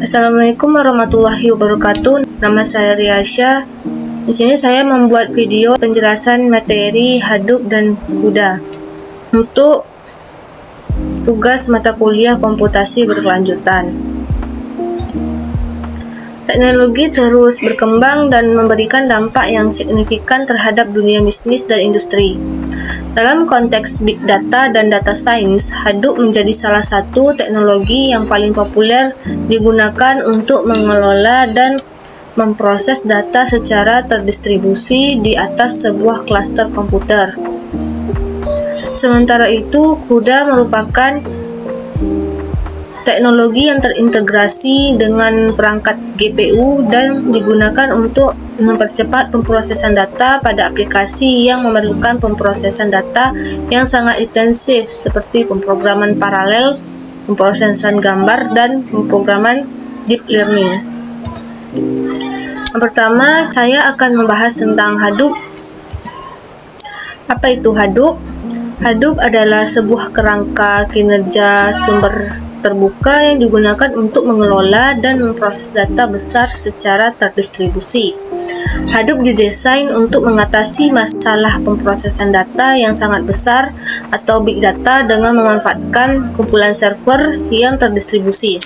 Assalamualaikum warahmatullahi wabarakatuh. Nama saya Riasya. Di sini saya membuat video penjelasan materi Hadoop dan CUDA untuk tugas mata kuliah komputasi berkelanjutan. Teknologi terus berkembang dan memberikan dampak yang signifikan terhadap dunia bisnis dan industri. Dalam konteks Big Data dan Data Science, Hadoop menjadi salah satu teknologi yang paling populer digunakan untuk mengelola dan memproses data secara terdistribusi di atas sebuah klaster komputer. Sementara itu, CUDA merupakan teknologi yang terintegrasi dengan perangkat GPU dan digunakan untuk mempercepat pemrosesan data pada aplikasi yang memerlukan pemrosesan data yang sangat intensif seperti pemrograman paralel, pemrosesan gambar, dan pemrograman deep learning. Yang pertama, saya akan membahas tentang Hadoop. Apa itu Hadoop? Hadoop adalah sebuah kerangka kinerja sumber terbuka yang digunakan untuk mengelola dan memproses data besar secara terdistribusi. Hadoop didesain untuk mengatasi masalah pemrosesan data yang sangat besar atau big data dengan memanfaatkan kumpulan server yang terdistribusi.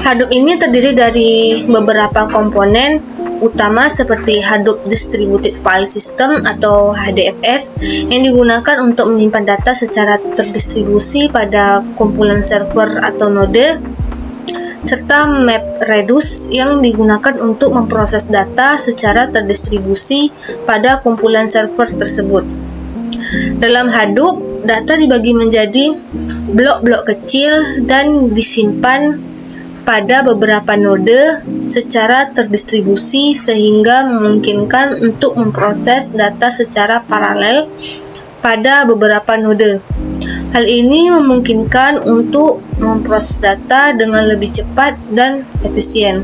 Hadoop ini terdiri dari beberapa komponen utama seperti Hadoop Distributed File System atau HDFS yang digunakan untuk menyimpan data secara terdistribusi pada kumpulan server atau node, serta MapReduce yang digunakan untuk memproses data secara terdistribusi pada kumpulan server tersebut. Dalam Hadoop, data dibagi menjadi blok-blok kecil dan disimpan pada beberapa node secara terdistribusi sehingga memungkinkan untuk memproses data secara paralel pada beberapa node. Hal ini memungkinkan untuk memproses data dengan lebih cepat dan efisien.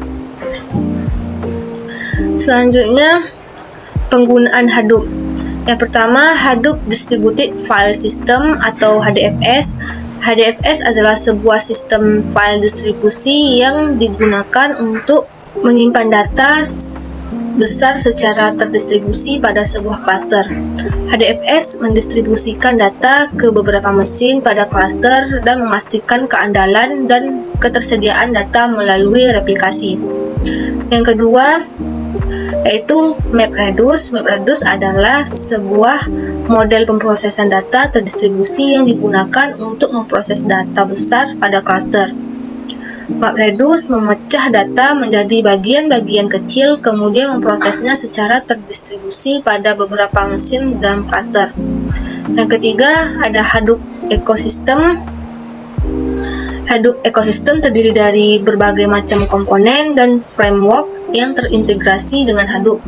Selanjutnya, penggunaan Hadoop. Yang pertama, Hadoop Distributed File System atau HDFS. HDFS adalah sebuah sistem file distribusi yang digunakan untuk menyimpan data besar secara terdistribusi pada sebuah klaster. HDFS mendistribusikan data ke beberapa mesin pada klaster dan memastikan keandalan dan ketersediaan data melalui replikasi. Yang kedua, yaitu MapReduce. MapReduce adalah sebuah model pemrosesan data terdistribusi yang digunakan untuk memproses data besar pada klaster. MapReduce memecah data menjadi bagian-bagian kecil kemudian memprosesnya secara terdistribusi pada beberapa mesin dalam klaster. Yang ketiga, ada Hadoop Ecosystem. Hadoop Ecosystem terdiri dari berbagai macam komponen dan framework yang terintegrasi dengan Hadoop.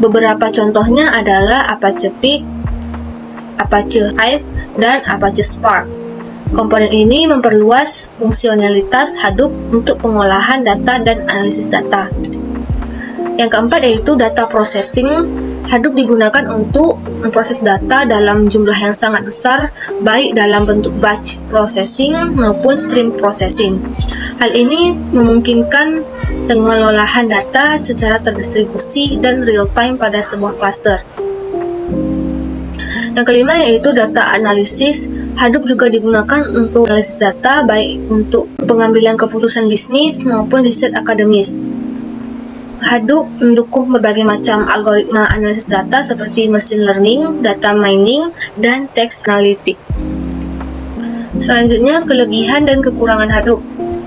Beberapa contohnya adalah Apache Pig, Apache Hive, dan Apache Spark. Komponen ini memperluas fungsionalitas Hadoop untuk pengolahan data dan analisis data. Yang keempat yaitu data processing. Hadoop digunakan untuk memproses data dalam jumlah yang sangat besar, baik dalam bentuk batch processing maupun stream processing. Hal ini memungkinkan pengelolaan data secara terdistribusi dan real-time pada sebuah cluster. Yang kelima yaitu data analisis. Hadoop juga digunakan untuk analisis data, baik untuk pengambilan keputusan bisnis maupun riset akademis. Hadoop mendukung berbagai macam algoritma analisis data seperti machine learning, data mining, dan text analytics. Selanjutnya, kelebihan dan kekurangan Hadoop.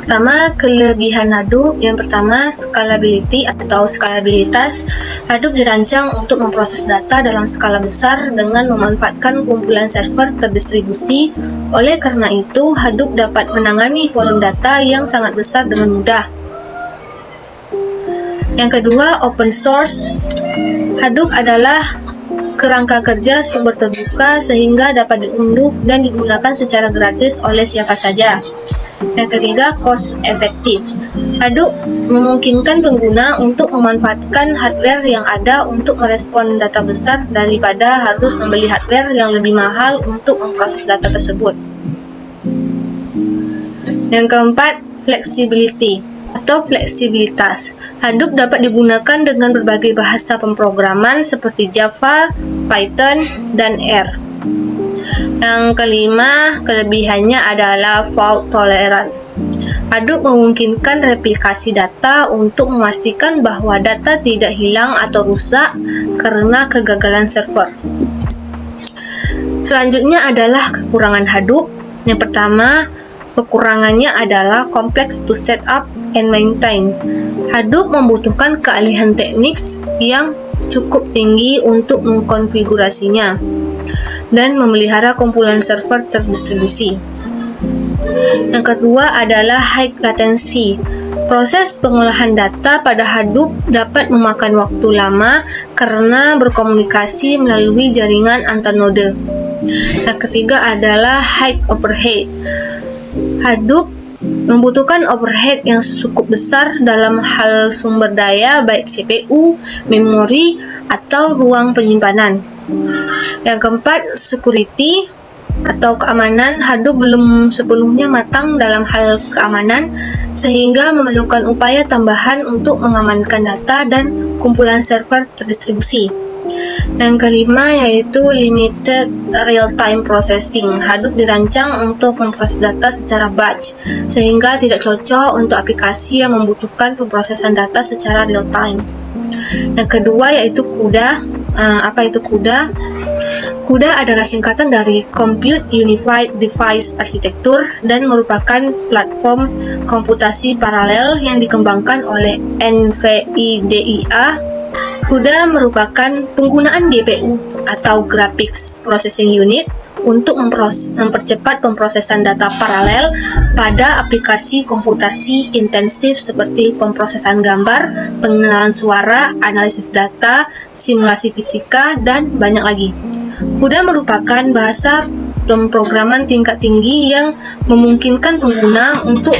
Pertama, kelebihan Hadoop. Yang pertama, scalability atau skalabilitas. Hadoop dirancang untuk memproses data dalam skala besar dengan memanfaatkan kumpulan server terdistribusi. Oleh karena itu, Hadoop dapat menangani volume data yang sangat besar dengan mudah. Yang kedua, open source. Hadoop adalah kerangka kerja sumber terbuka sehingga dapat diunduh dan digunakan secara gratis oleh siapa saja. Yang ketiga, cost efektif. Hadoop memungkinkan pengguna untuk memanfaatkan hardware yang ada untuk merespon data besar daripada harus membeli hardware yang lebih mahal untuk memproses data tersebut. Yang keempat, flexibility atau fleksibilitas. Hadoop dapat digunakan dengan berbagai bahasa pemrograman seperti Java, Python, dan R. Yang kelima, kelebihannya adalah fault tolerant. Hadoop memungkinkan replikasi data untuk memastikan bahwa data tidak hilang atau rusak karena kegagalan server. Selanjutnya adalah kekurangan Hadoop. Yang pertama, kekurangannya adalah complex to set up and maintain. Hadoop membutuhkan keahlian teknik yang cukup tinggi untuk mengkonfigurasinya dan memelihara kumpulan server terdistribusi. Yang kedua adalah high latency. Proses pengolahan data pada Hadoop dapat memakan waktu lama karena berkomunikasi melalui jaringan antar node. Yang ketiga adalah high overhead. Hadoop membutuhkan overhead yang cukup besar dalam hal sumber daya baik CPU, memori, atau ruang penyimpanan. Yang keempat, security atau keamanan. Hadoop belum sepenuhnya matang dalam hal keamanan sehingga memerlukan upaya tambahan untuk mengamankan data dan kumpulan server terdistribusi. Yang kelima yaitu limited real-time processing. Hadoop dirancang untuk memproses data secara batch sehingga tidak cocok untuk aplikasi yang membutuhkan pemrosesan data secara real-time. Yang kedua yaitu CUDA. Apa itu CUDA? CUDA adalah singkatan dari Compute Unified Device Architecture dan merupakan platform komputasi paralel yang dikembangkan oleh NVIDIA. CUDA merupakan penggunaan GPU atau Graphics Processing Unit untuk mempercepat pemrosesan data paralel pada aplikasi komputasi intensif seperti pemrosesan gambar, pengenalan suara, analisis data, simulasi fisika, dan banyak lagi. CUDA merupakan bahasa pemrograman tingkat tinggi yang memungkinkan pengguna untuk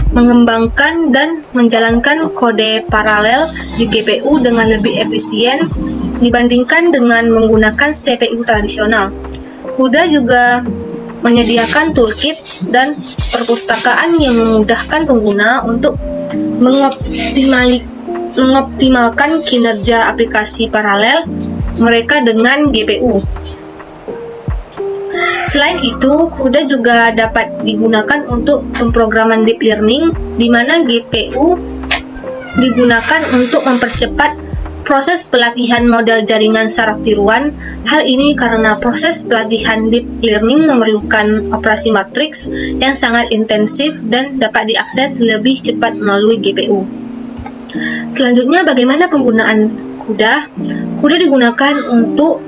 mengembangkan dan menjalankan kode paralel di GPU dengan lebih efisien dibandingkan dengan menggunakan CPU tradisional. CUDA juga menyediakan toolkit dan perpustakaan yang memudahkan pengguna untuk mengoptimalkan kinerja aplikasi paralel mereka dengan GPU. Selain itu, CUDA juga dapat digunakan untuk pemrograman deep learning, di mana GPU digunakan untuk mempercepat proses pelatihan model jaringan saraf tiruan. Hal ini karena proses pelatihan deep learning memerlukan operasi matriks yang sangat intensif dan dapat diakses lebih cepat melalui GPU. Selanjutnya, bagaimana penggunaan CUDA? CUDA digunakan untuk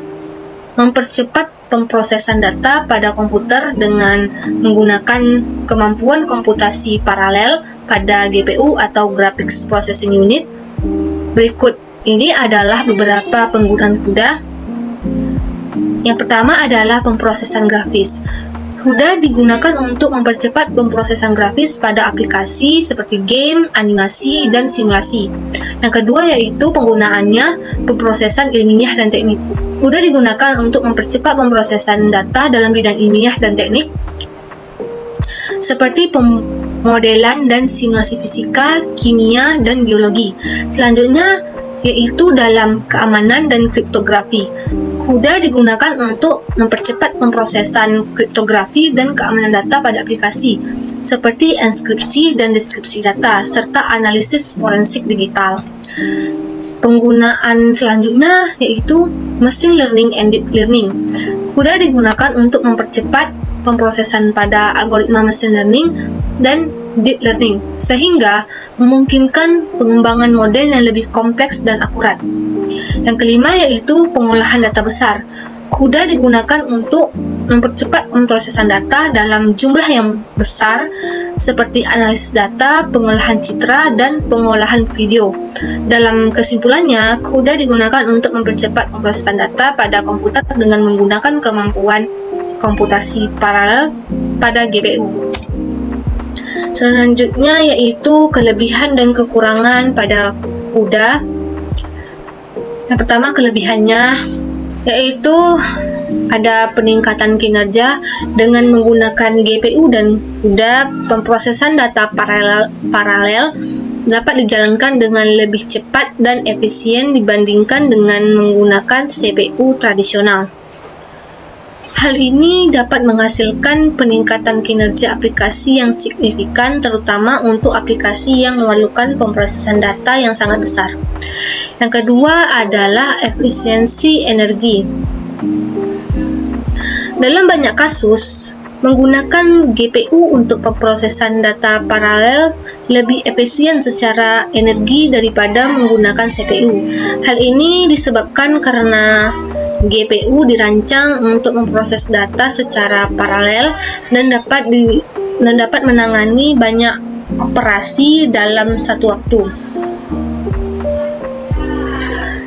mempercepat pemrosesan data pada komputer dengan menggunakan kemampuan komputasi paralel pada GPU atau Graphics Processing Unit. Berikut ini adalah beberapa penggunaan CUDA. Yang pertama adalah pemrosesan grafis. CUDA digunakan untuk mempercepat pemrosesan grafis pada aplikasi seperti game, animasi, dan simulasi. Yang kedua yaitu penggunaannya pemrosesan ilmiah dan teknik. CUDA digunakan untuk mempercepat pemrosesan data dalam bidang ilmiah dan teknik seperti pemodelan dan simulasi fisika, kimia, dan biologi. Selanjutnya yaitu dalam keamanan dan kriptografi. CUDA digunakan untuk mempercepat pemrosesan kriptografi dan keamanan data pada aplikasi seperti enskripsi dan deskripsi data serta analisis forensik digital. Penggunaan selanjutnya yaitu machine learning and deep learning. CUDA digunakan untuk mempercepat pemrosesan pada algoritma machine learning dan deep learning sehingga memungkinkan pengembangan model yang lebih kompleks dan akurat. Yang kelima yaitu pengolahan data besar. CUDA digunakan untuk mempercepat pemrosesan data dalam jumlah yang besar seperti analisis data, pengolahan citra, dan pengolahan video. Dalam kesimpulannya, CUDA digunakan untuk mempercepat pemrosesan data pada komputer dengan menggunakan kemampuan komputasi paralel pada GPU. Selanjutnya yaitu kelebihan dan kekurangan pada CUDA. Yang pertama, kelebihannya yaitu ada peningkatan kinerja dengan menggunakan GPU dan CUDA. Pemrosesan data paralel dapat dijalankan dengan lebih cepat dan efisien dibandingkan dengan menggunakan CPU tradisional. Hal ini dapat menghasilkan peningkatan kinerja aplikasi yang signifikan, terutama untuk aplikasi yang memerlukan pemrosesan data yang sangat besar. Yang kedua adalah efisiensi energi. Dalam banyak kasus, menggunakan GPU untuk pemrosesan data paralel lebih efisien secara energi daripada menggunakan CPU. Hal ini disebabkan karena GPU dirancang untuk memproses data secara paralel dan dapat menangani banyak operasi dalam satu waktu,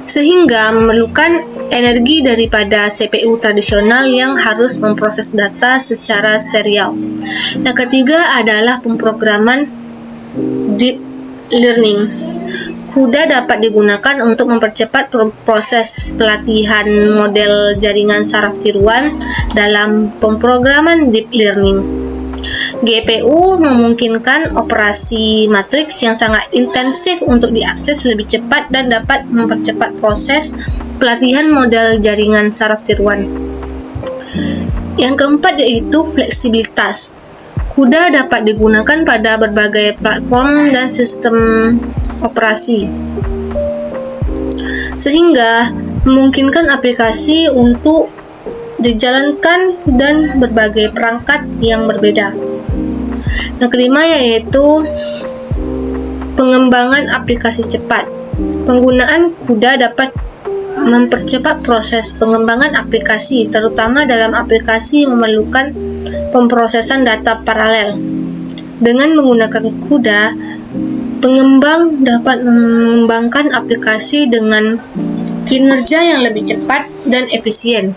sehingga memerlukan energi daripada CPU tradisional yang harus memproses data secara serial. Yang ketiga adalah pemrograman deep learning. CUDA dapat digunakan untuk mempercepat proses pelatihan model jaringan saraf tiruan dalam pemrograman deep learning. GPU memungkinkan operasi matriks yang sangat intensif untuk diakses lebih cepat dan dapat mempercepat proses pelatihan model jaringan saraf tiruan. Yang keempat yaitu fleksibilitas. CUDA dapat digunakan pada berbagai platform dan sistem operasi, sehingga memungkinkan aplikasi untuk dijalankan dan berbagai perangkat yang berbeda. Yang kelima yaitu pengembangan aplikasi cepat. Penggunaan CUDA dapat mempercepat proses pengembangan aplikasi, terutama dalam aplikasi memerlukan pemrosesan data paralel. Dengan menggunakan CUDA, pengembang dapat mengembangkan aplikasi dengan kinerja yang lebih cepat dan efisien,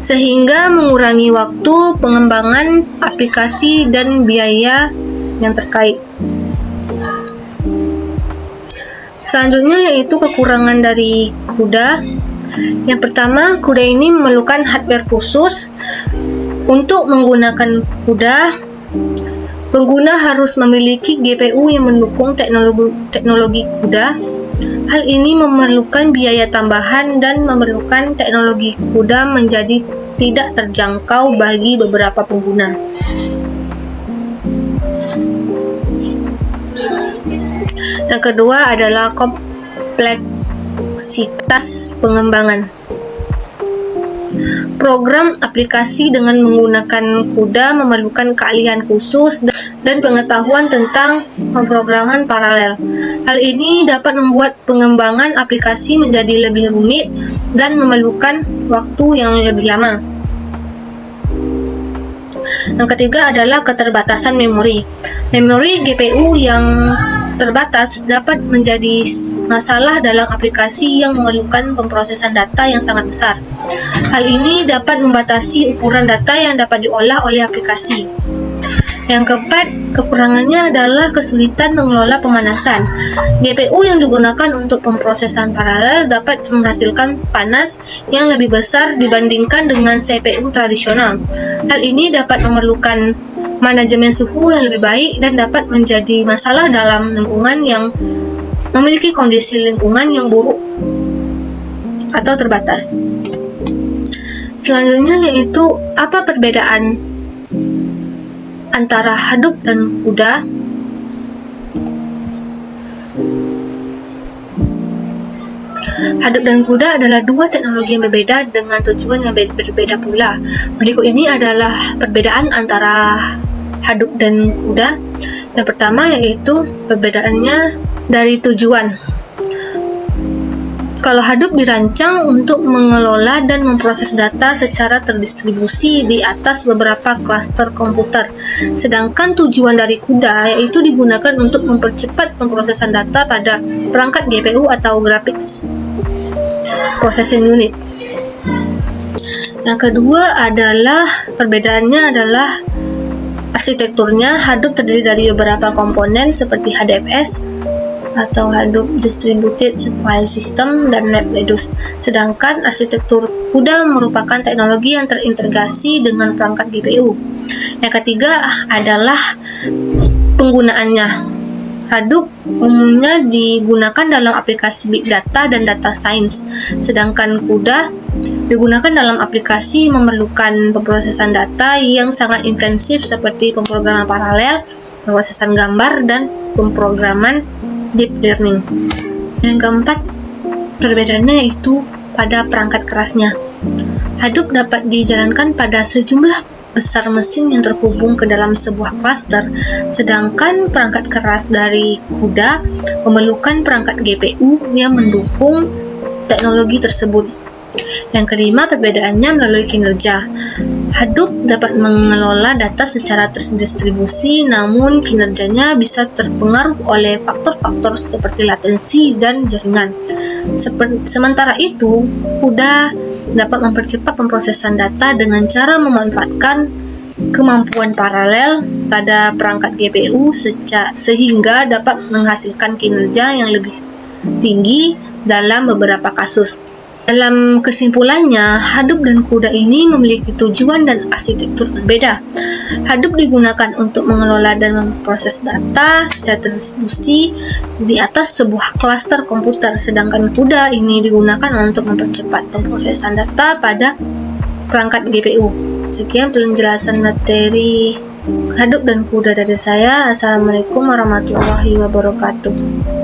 sehingga mengurangi waktu pengembangan aplikasi dan biaya yang terkait. Selanjutnya yaitu kekurangan dari CUDA. Yang pertama, CUDA ini memerlukan hardware khusus. Untuk menggunakan CUDA, pengguna harus memiliki GPU yang mendukung teknologi CUDA. Hal ini memerlukan biaya tambahan dan memerlukan teknologi CUDA menjadi tidak terjangkau bagi beberapa pengguna. Yang kedua adalah kompleksitas pengembangan. Program aplikasi dengan menggunakan CUDA memerlukan keahlian khusus dan pengetahuan tentang pemrograman paralel. Hal ini dapat membuat pengembangan aplikasi menjadi lebih rumit dan memerlukan waktu yang lebih lama. Yang ketiga adalah keterbatasan memori. Memori GPU yang terbatas dapat menjadi masalah dalam aplikasi yang memerlukan pemrosesan data yang sangat besar. Hal ini dapat membatasi ukuran data yang dapat diolah oleh aplikasi. Yang keempat, kekurangannya adalah kesulitan mengelola pemanasan. GPU yang digunakan untuk pemrosesan paralel dapat menghasilkan panas yang lebih besar dibandingkan dengan CPU tradisional. Hal ini dapat memerlukan manajemen suhu yang lebih baik dan dapat menjadi masalah dalam lingkungan yang memiliki kondisi lingkungan yang buruk atau terbatas. Selanjutnya yaitu apa perbedaan antara Hadoop dan CUDA? Hadoop dan CUDA adalah dua teknologi yang berbeda dengan tujuan yang berbeda pula. Berikut ini adalah perbedaan antara Hadoop dan CUDA. Yang pertama yaitu perbedaannya dari tujuan. Kalau Hadoop dirancang untuk mengelola dan memproses data secara terdistribusi di atas beberapa klaster komputer, sedangkan tujuan dari CUDA yaitu digunakan untuk mempercepat pemrosesan data pada perangkat GPU atau Graphics Processing Unit. Yang kedua adalah perbedaannya adalah arsitekturnya. Hadoop terdiri dari beberapa komponen seperti HDFS atau Hadoop Distributed File System dan MapReduce. Sedangkan arsitektur CUDA merupakan teknologi yang terintegrasi dengan perangkat GPU. Yang ketiga adalah penggunaannya. Hadoop umumnya digunakan dalam aplikasi Big Data dan Data Science, sedangkan CUDA digunakan dalam aplikasi memerlukan pemrosesan data yang sangat intensif seperti pemrograman paralel, pemrosesan gambar, dan pemrograman deep learning. Yang keempat, perbedaannya yaitu pada perangkat kerasnya. Hadoop dapat dijalankan pada sejumlah besar mesin yang terhubung ke dalam sebuah klaster, sedangkan perangkat keras dari CUDA memerlukan perangkat GPU yang mendukung teknologi tersebut. Yang kelima, perbedaannya melalui kinerja. Hadoop dapat mengelola data secara terdistribusi, namun kinerjanya bisa terpengaruh oleh faktor-faktor seperti latensi dan jaringan. Sementara itu, CUDA dapat mempercepat pemrosesan data dengan cara memanfaatkan kemampuan paralel pada perangkat GPU sehingga dapat menghasilkan kinerja yang lebih tinggi dalam beberapa kasus. Dalam kesimpulannya, Hadoop dan CUDA ini memiliki tujuan dan arsitektur berbeda. Hadoop digunakan untuk mengelola dan memproses data secara terdistribusi di atas sebuah klaster komputer, sedangkan CUDA ini digunakan untuk mempercepat pemrosesan data pada perangkat GPU. Sekian penjelasan materi Hadoop dan CUDA dari saya. Assalamualaikum warahmatullahi wabarakatuh.